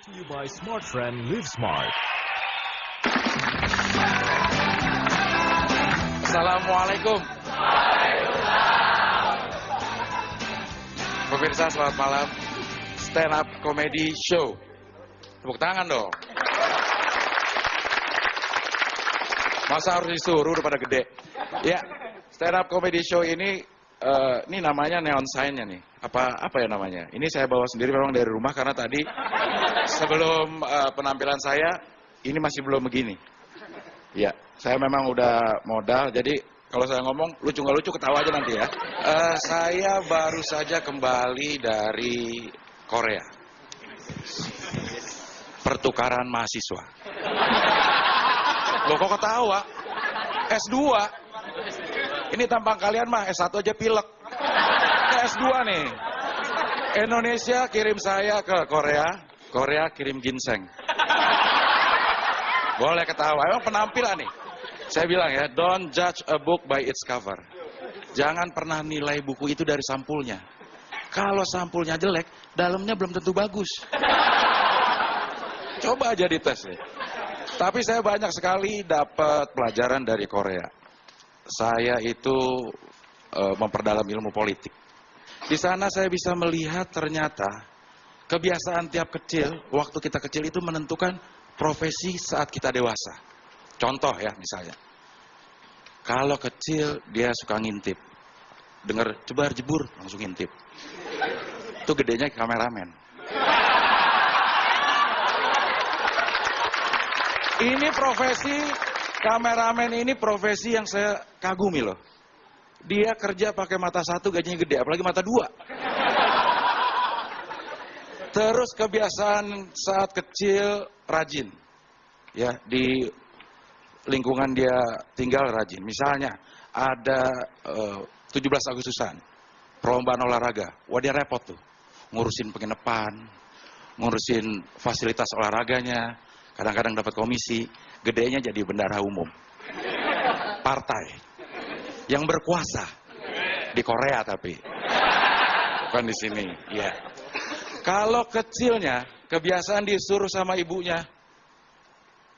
to you by Smart Friend Live Smart. Assalamualaikum. Pemirsa, selamat malam. Stand Up Comedy Show. Tepuk tangan dong. Masa harus disuruh udah pada gede. Ya, Stand Up Comedy Show ini namanya neon sign-nya nih. Apa ya namanya? Ini saya bawa sendiri memang dari rumah karena tadi sebelum penampilan saya ini masih belum begini. Ya, saya memang udah modal, jadi kalau saya ngomong lucu nggak lucu ketawa aja nanti ya. Saya baru saja kembali dari Korea. Pertukaran mahasiswa. Loh kok ketawa? S2. Ini tampang kalian mah S1 aja pilek. Ini S2 nih. Indonesia kirim saya ke Korea, Korea kirim ginseng. Boleh ketawa, emang penampilan nih. Saya bilang ya, don't judge a book by its cover. Jangan pernah nilai buku itu dari sampulnya. Kalau sampulnya jelek, dalamnya belum tentu bagus. Coba aja dites nih. Tapi saya banyak sekali dapat pelajaran dari Korea. Saya itu memperdalam ilmu politik. Di sana saya bisa melihat ternyata kebiasaan tiap kecil, waktu kita kecil itu menentukan profesi saat kita dewasa. Contoh ya misalnya, kalau kecil dia suka ngintip, dengar jebar jebur langsung ngintip. Itu gedenya kameramen. Ini profesi kameramen ini profesi yang saya kagumi loh. Dia kerja pakai mata satu gajinya gede, apalagi mata dua. Terus kebiasaan saat kecil rajin. Ya, di lingkungan dia tinggal rajin. Misalnya ada 17 Agustusan, perlombaan olahraga. Wah dia repot tuh. Ngurusin penginapan, ngurusin fasilitas olahraganya, kadang-kadang dapat komisi, gedenya jadi bendahara umum. Partai yang berkuasa di Korea tapi bukan di sini, ya. Kalau kecilnya, kebiasaan disuruh sama ibunya,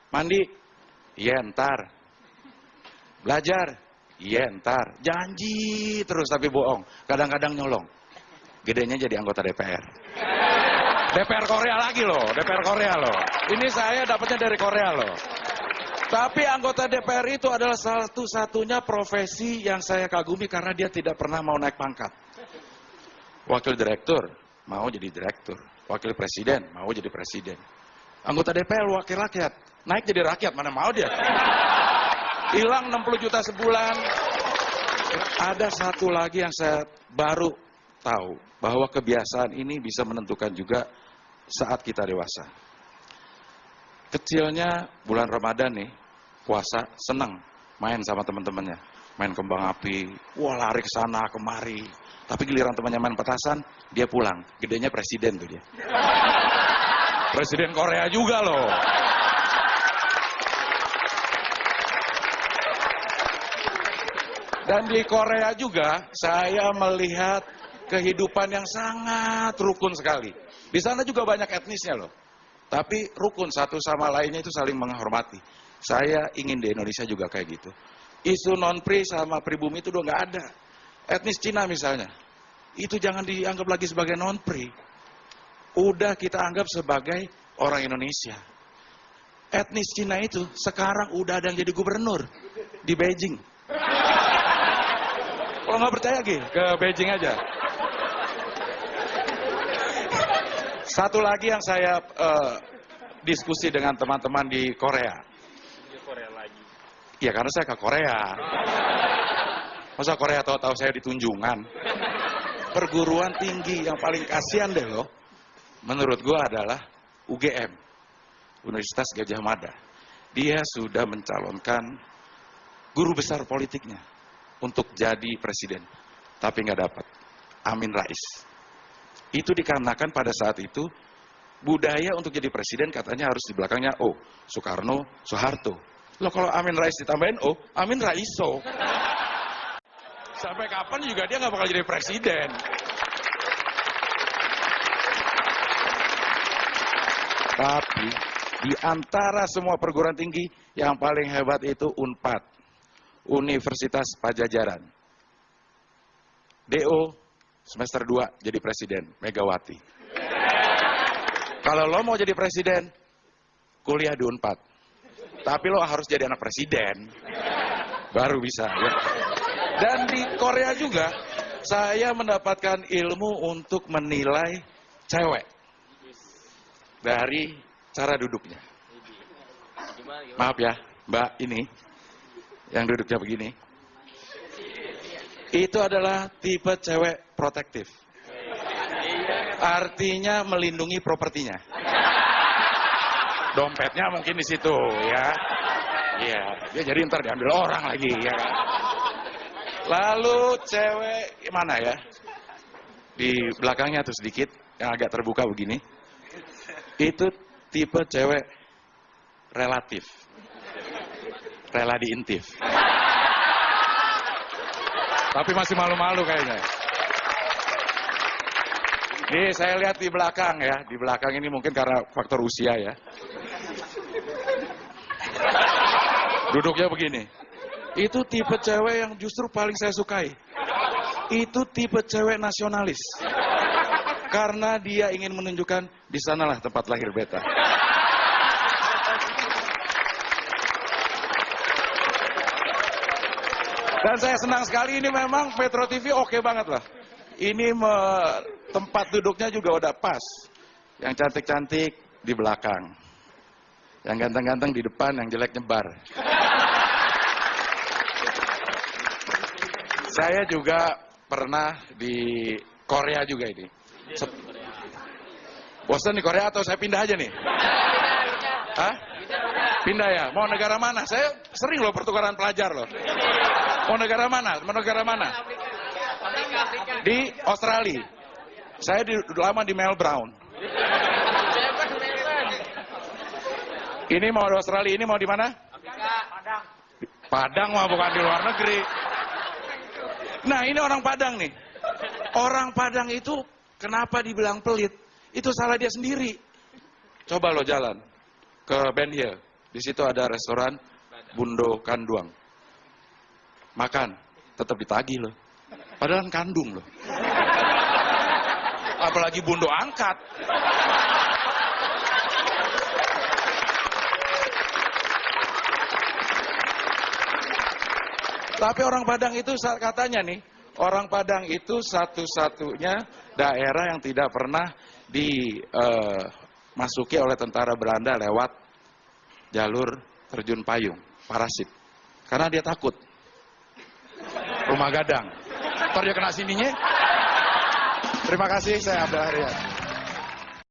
mandi, iya ntar. Belajar, iya ntar. Janji terus tapi bohong. Kadang-kadang nyolong. Gedenya jadi anggota DPR. DPR Korea lagi loh, DPR Korea loh. Ini saya dapatnya dari Korea loh. Tapi anggota DPR itu adalah satu-satunya profesi yang saya kagumi karena dia tidak pernah mau naik pangkat. Wakil direktur mau jadi direktur, wakil presiden mau jadi presiden. Anggota DPR wakil rakyat, naik jadi rakyat, mana mau dia? Hilang 60 juta sebulan. Ada satu lagi yang saya baru tahu, bahwa kebiasaan ini bisa menentukan juga saat kita dewasa. Kecilnya bulan Ramadan nih, puasa, senang main sama teman-temannya. Main kembang api, wah lari ke sana kemari. Tapi giliran temannya main petasan, dia pulang. Gedenya presiden tuh dia. Presiden Korea juga loh. Dan di Korea juga, saya melihat kehidupan yang sangat rukun sekali. Di sana juga banyak etnisnya loh. Tapi rukun satu sama lainnya itu saling menghormati. Saya ingin di Indonesia juga kayak gitu. Isu non-pri sama pribumi itu udah nggak ada. Etnis Cina misalnya, itu jangan dianggap lagi sebagai non-pri. Udah kita anggap sebagai orang Indonesia. Etnis Cina itu sekarang udah ada yang jadi gubernur di Beijing. Kalau nggak percaya ke Beijing aja. Satu lagi yang saya diskusi dengan teman-teman di Korea. Di Korea lagi. Ya karena saya ke Korea. Masa Korea tahu-tahu saya di Tunjungan. Perguruan tinggi yang paling kasihan deh loh, menurut gua adalah UGM, Universitas Gadjah Mada. Dia sudah mencalonkan guru besar politiknya untuk jadi presiden, tapi nggak dapat. Amin Rais. Itu dikarenakan pada saat itu budaya untuk jadi presiden katanya harus di belakangnya O, Soekarno, Soeharto. Loh kalau Amin Rais ditambahin O, Amin Raiso. Sampai kapan juga dia nggak bakal jadi presiden. Tapi di antara semua perguruan tinggi yang paling hebat itu UNPAD, Universitas Padjadjaran. DO semester 2 jadi presiden, Megawati. Kalau lo mau jadi presiden, kuliah di UNPAD. Tapi lo harus jadi anak presiden, baru bisa. Ya. Dan di Korea juga, saya mendapatkan ilmu untuk menilai cewek dari cara duduknya. Maaf ya, Mbak ini, yang duduknya begini. Itu adalah tipe cewek protektif. Artinya melindungi propertinya. Dompetnya mungkin di situ, ya. Iya, dia jadi ntar diambil orang lagi, ya kan. Lalu cewek mana ya? Di belakangnya tuh sedikit, yang agak terbuka begini. Itu tipe cewek relatif. Rela diintip. Tapi masih malu-malu kayaknya. Nih saya lihat di belakang ya. Di belakang ini mungkin karena faktor usia ya. Duduknya begini. Itu tipe cewek yang justru paling saya sukai. Itu tipe cewek nasionalis. Karena dia ingin menunjukkan di sanalah tempat lahir beta. Dan saya senang sekali ini memang Metro TV oke banget lah. Ini tempat duduknya juga udah pas. Yang cantik-cantik di belakang. Yang ganteng-ganteng di depan, yang jelek nyebar. Saya juga pernah di Korea juga ini. Bosan di Korea atau saya pindah aja nih? Hah? Pindah ya? Mau negara mana? Saya sering loh pertukaran pelajar loh. Mau negara mana? Mau negara mana? Di Australia. Saya lama di Melbourne. Ini mau di Australia, ini mau di mana? Padang. Padang mah bukan di luar negeri. Nah ini orang Padang nih. Orang Padang itu kenapa dibilang pelit? Itu salah dia sendiri. Coba lo jalan ke Ben Hill. Di situ ada restoran Bundo Kanduang. Makan, tetap ditagih loh. Padahal kandung loh. Apalagi bundo angkat. Tapi orang Padang itu katanya nih, orang Padang itu satu-satunya daerah yang tidak pernah dimasuki oleh tentara Belanda lewat jalur terjun payung, parasit. Karena dia takut. Rumah gadang. Ntar dia kena sininya. Terima kasih, saya Abdul Harian.